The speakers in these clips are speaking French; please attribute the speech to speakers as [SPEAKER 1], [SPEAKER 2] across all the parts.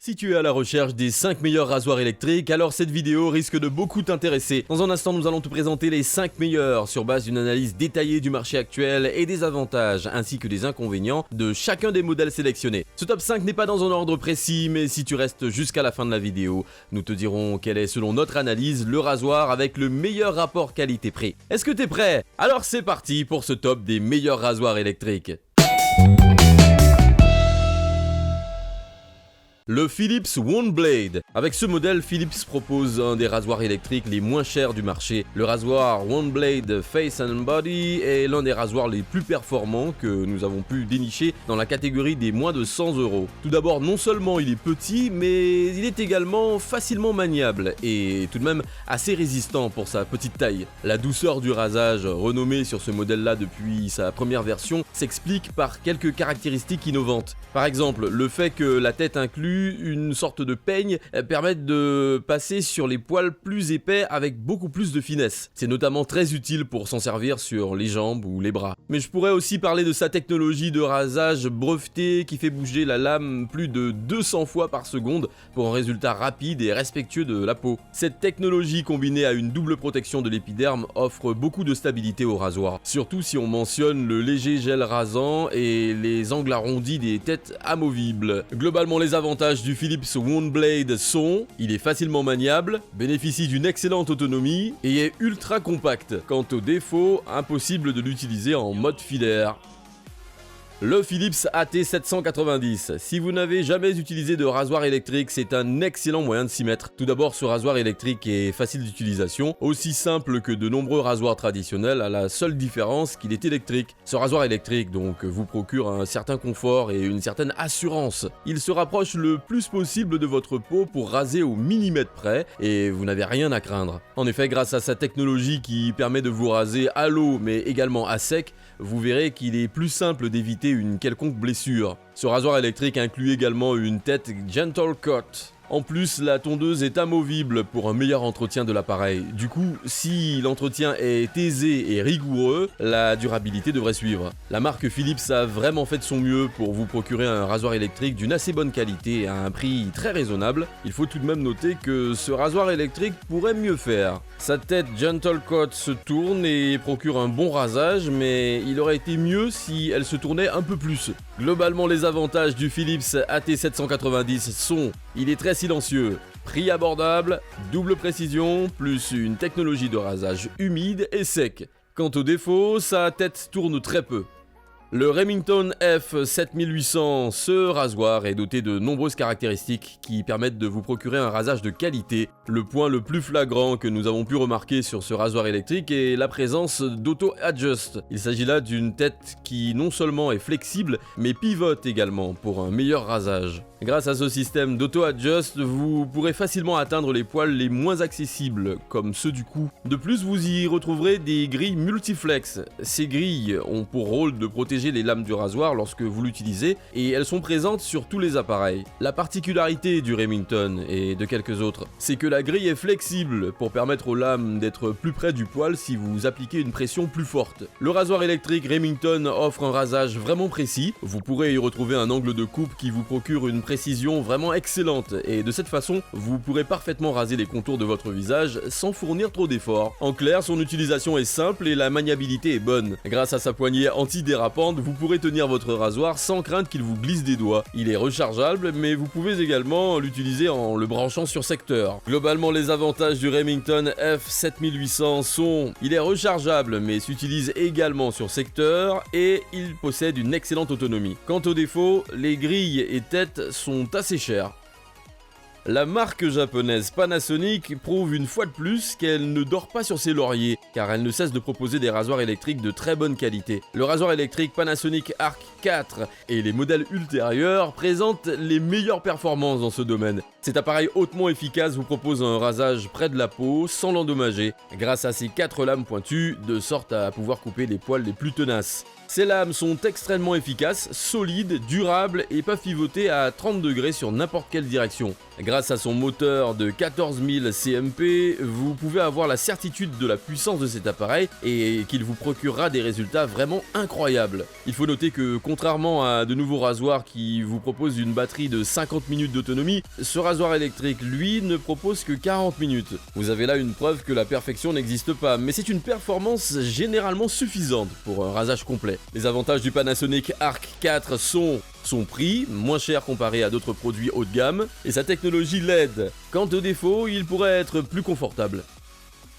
[SPEAKER 1] Si tu es à la recherche des 5 meilleurs rasoirs électriques, alors cette vidéo risque de beaucoup t'intéresser. Dans un instant, nous allons te présenter les 5 meilleurs sur base d'une analyse détaillée du marché actuel et des avantages ainsi que des inconvénients de chacun des modèles sélectionnés. Ce top 5 n'est pas dans un ordre précis, mais si tu restes jusqu'à la fin de la vidéo, nous te dirons quel est selon notre analyse le rasoir avec le meilleur rapport qualité-prix. Est-ce que t'es prêt? Alors c'est parti pour ce top des meilleurs rasoirs électriques. Le Philips OneBlade. Avec ce modèle, Philips propose un des rasoirs électriques les moins chers du marché. Le rasoir OneBlade Face and Body est l'un des rasoirs les plus performants que nous avons pu dénicher dans la catégorie des moins de 100 €. Tout d'abord, non seulement il est petit, mais il est également facilement maniable et tout de même assez résistant pour sa petite taille. La douceur du rasage, renommée sur ce modèle-là depuis sa première version, s'explique par quelques caractéristiques innovantes. Par exemple, le fait que la tête inclue une sorte de peigne permettent de passer sur les poils plus épais avec beaucoup plus de finesse. C'est notamment très utile pour s'en servir sur les jambes ou les bras. Mais je pourrais aussi parler de sa technologie de rasage brevetée qui fait bouger la lame plus de 200 fois par seconde pour un résultat rapide et respectueux de la peau. Cette technologie combinée à une double protection de l'épiderme offre beaucoup de stabilité au rasoir, surtout si on mentionne le léger gel rasant et les angles arrondis des têtes amovibles. Globalement, les avantages du Philips OneBlade sont: il est facilement maniable, bénéficie d'une excellente autonomie et est ultra compact. Quant aux défauts, impossible de l'utiliser en mode filaire. Le Philips AT790. Si vous n'avez jamais utilisé de rasoir électrique, c'est un excellent moyen de s'y mettre. Tout d'abord, ce rasoir électrique est facile d'utilisation, aussi simple que de nombreux rasoirs traditionnels, à la seule différence qu'il est électrique. Ce rasoir électrique donc vous procure un certain confort et une certaine assurance. Il se rapproche le plus possible de votre peau pour raser au millimètre près et vous n'avez rien à craindre. En effet, grâce à sa technologie qui permet de vous raser à l'eau mais également à sec, vous verrez qu'il est plus simple d'éviter une quelconque blessure. Ce rasoir électrique inclut également une tête Gentle Cut. En plus, la tondeuse est amovible pour un meilleur entretien de l'appareil. Du coup, si l'entretien est aisé et rigoureux, la durabilité devrait suivre. La marque Philips a vraiment fait de son mieux pour vous procurer un rasoir électrique d'une assez bonne qualité à un prix très raisonnable. Il faut tout de même noter que ce rasoir électrique pourrait mieux faire. Sa tête Gentle Cut se tourne et procure un bon rasage, mais il aurait été mieux si elle se tournait un peu plus. Globalement, les avantages du Philips AT790 sont: il est très silencieux, prix abordable, double précision, plus une technologie de rasage humide et sec. Quant aux défauts, sa tête tourne très peu. Le Remington F7800, ce rasoir est doté de nombreuses caractéristiques qui permettent de vous procurer un rasage de qualité. Le point le plus flagrant que nous avons pu remarquer sur ce rasoir électrique est la présence d'Auto-Adjust. Il s'agit là d'une tête qui non seulement est flexible, mais pivote également pour un meilleur rasage. Grâce à ce système d'Auto-Adjust, vous pourrez facilement atteindre les poils les moins accessibles, comme ceux du cou. De plus, vous y retrouverez des grilles multiflex. Ces grilles ont pour rôle de protéger les lames du rasoir lorsque vous l'utilisez et elles sont présentes sur tous les appareils. La particularité du Remington et de quelques autres, c'est que la grille est flexible pour permettre aux lames d'être plus près du poil si vous appliquez une pression plus forte. Le rasoir électrique Remington offre un rasage vraiment précis. Vous pourrez y retrouver un angle de coupe qui vous procure une précision vraiment excellente et de cette façon, vous pourrez parfaitement raser les contours de votre visage sans fournir trop d'efforts. En clair, son utilisation est simple et la maniabilité est bonne. Grâce à sa poignée antidérapante, vous pourrez tenir votre rasoir sans crainte qu'il vous glisse des doigts. Il est rechargeable, mais vous pouvez également l'utiliser en le branchant sur secteur. Globalement, les avantages du Remington F7800 sont: il est rechargeable, mais s'utilise également sur secteur et il possède une excellente autonomie. Quant aux défauts, les grilles et têtes sont assez chères. La marque japonaise Panasonic prouve une fois de plus qu'elle ne dort pas sur ses lauriers, car elle ne cesse de proposer des rasoirs électriques de très bonne qualité. Le rasoir électrique Panasonic Arc 4 et les modèles ultérieurs présentent les meilleures performances dans ce domaine. Cet appareil hautement efficace vous propose un rasage près de la peau sans l'endommager, grâce à ses 4 lames pointues, de sorte à pouvoir couper les poils les plus tenaces. Ces lames sont extrêmement efficaces, solides, durables et peuvent pivoter à 30 degrés sur n'importe quelle direction. Grâce à son moteur de 14 000 CMP, vous pouvez avoir la certitude de la puissance de cet appareil et qu'il vous procurera des résultats vraiment incroyables. Il faut noter que contrairement à de nouveaux rasoirs qui vous proposent une batterie de 50 minutes d'autonomie, ce rasoir électrique, lui, ne propose que 40 minutes. Vous avez là une preuve que la perfection n'existe pas, mais c'est une performance généralement suffisante pour un rasage complet. Les avantages du Panasonic Arc 4 sont son prix, moins cher comparé à d'autres produits haut de gamme, et sa technologie LED. Quant aux défauts, il pourrait être plus confortable.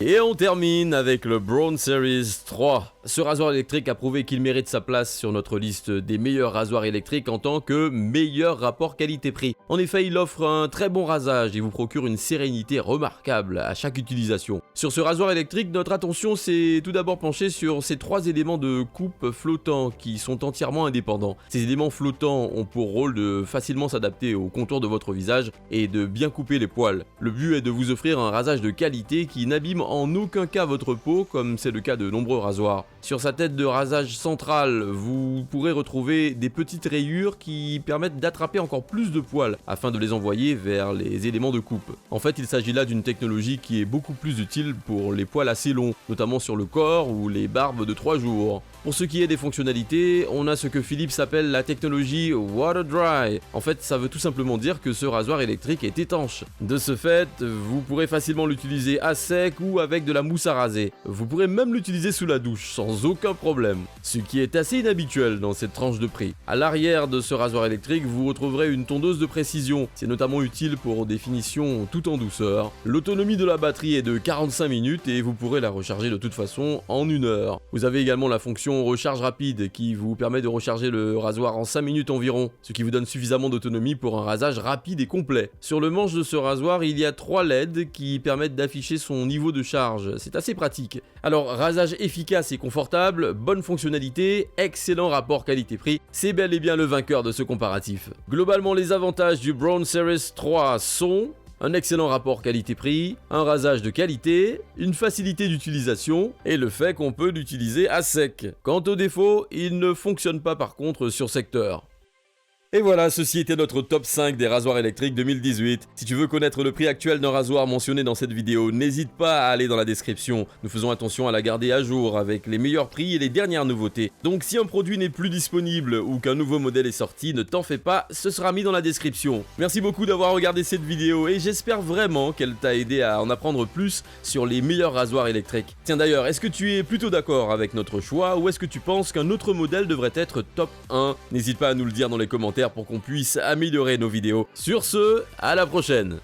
[SPEAKER 1] Et on termine avec le Braun Series 3. Ce rasoir électrique a prouvé qu'il mérite sa place sur notre liste des meilleurs rasoirs électriques en tant que meilleur rapport qualité-prix. En effet, il offre un très bon rasage et vous procure une sérénité remarquable à chaque utilisation. Sur ce rasoir électrique, notre attention s'est tout d'abord penchée sur ces 3 éléments de coupe flottants qui sont entièrement indépendants. Ces éléments flottants ont pour rôle de facilement s'adapter au contour de votre visage et de bien couper les poils. Le but est de vous offrir un rasage de qualité qui n'abîme en aucun cas votre peau, comme c'est le cas de nombreux rasoirs. Sur sa tête de rasage centrale, vous pourrez retrouver des petites rayures qui permettent d'attraper encore plus de poils afin de les envoyer vers les éléments de coupe. En fait, il s'agit là d'une technologie qui est beaucoup plus utile pour les poils assez longs, notamment sur le corps ou les barbes de 3 jours. Pour ce qui est des fonctionnalités, on a ce que Philips appelle la technologie Water Dry. En fait, ça veut tout simplement dire que ce rasoir électrique est étanche. De ce fait, vous pourrez facilement l'utiliser à sec ou avec de la mousse à raser. Vous pourrez même l'utiliser sous la douche sans aucun problème, ce qui est assez inhabituel dans cette tranche de prix. À l'arrière de ce rasoir électrique, vous retrouverez une tondeuse de précision. C'est notamment utile pour des finitions tout en douceur. L'autonomie de la batterie est de 45 minutes et vous pourrez la recharger de toute façon en 1 heure. Vous avez également la fonction recharge rapide qui vous permet de recharger le rasoir en 5 minutes environ, ce qui vous donne suffisamment d'autonomie pour un rasage rapide et complet. Sur le manche de ce rasoir, il y a 3 LED qui permettent d'afficher son niveau de charge. C'est assez pratique. Alors, rasage efficace et confortable, bonne fonctionnalité, excellent rapport qualité-prix, c'est bel et bien le vainqueur de ce comparatif. Globalement, les avantages du Braun Series 3 sont un excellent rapport qualité-prix, un rasage de qualité, une facilité d'utilisation et le fait qu'on peut l'utiliser à sec. Quant aux défauts, il ne fonctionne pas par contre sur secteur. Et voilà, ceci était notre top 5 des rasoirs électriques 2018. Si tu veux connaître le prix actuel d'un rasoir mentionné dans cette vidéo, n'hésite pas à aller dans la description. Nous faisons attention à la garder à jour avec les meilleurs prix et les dernières nouveautés. Donc si un produit n'est plus disponible ou qu'un nouveau modèle est sorti, ne t'en fais pas, ce sera mis dans la description. Merci beaucoup d'avoir regardé cette vidéo et j'espère vraiment qu'elle t'a aidé à en apprendre plus sur les meilleurs rasoirs électriques. Tiens d'ailleurs, est-ce que tu es plutôt d'accord avec notre choix ou est-ce que tu penses qu'un autre modèle devrait être top 1 ? N'hésite pas à nous le dire dans les commentaires pour qu'on puisse améliorer nos vidéos. Sur ce, à la prochaine!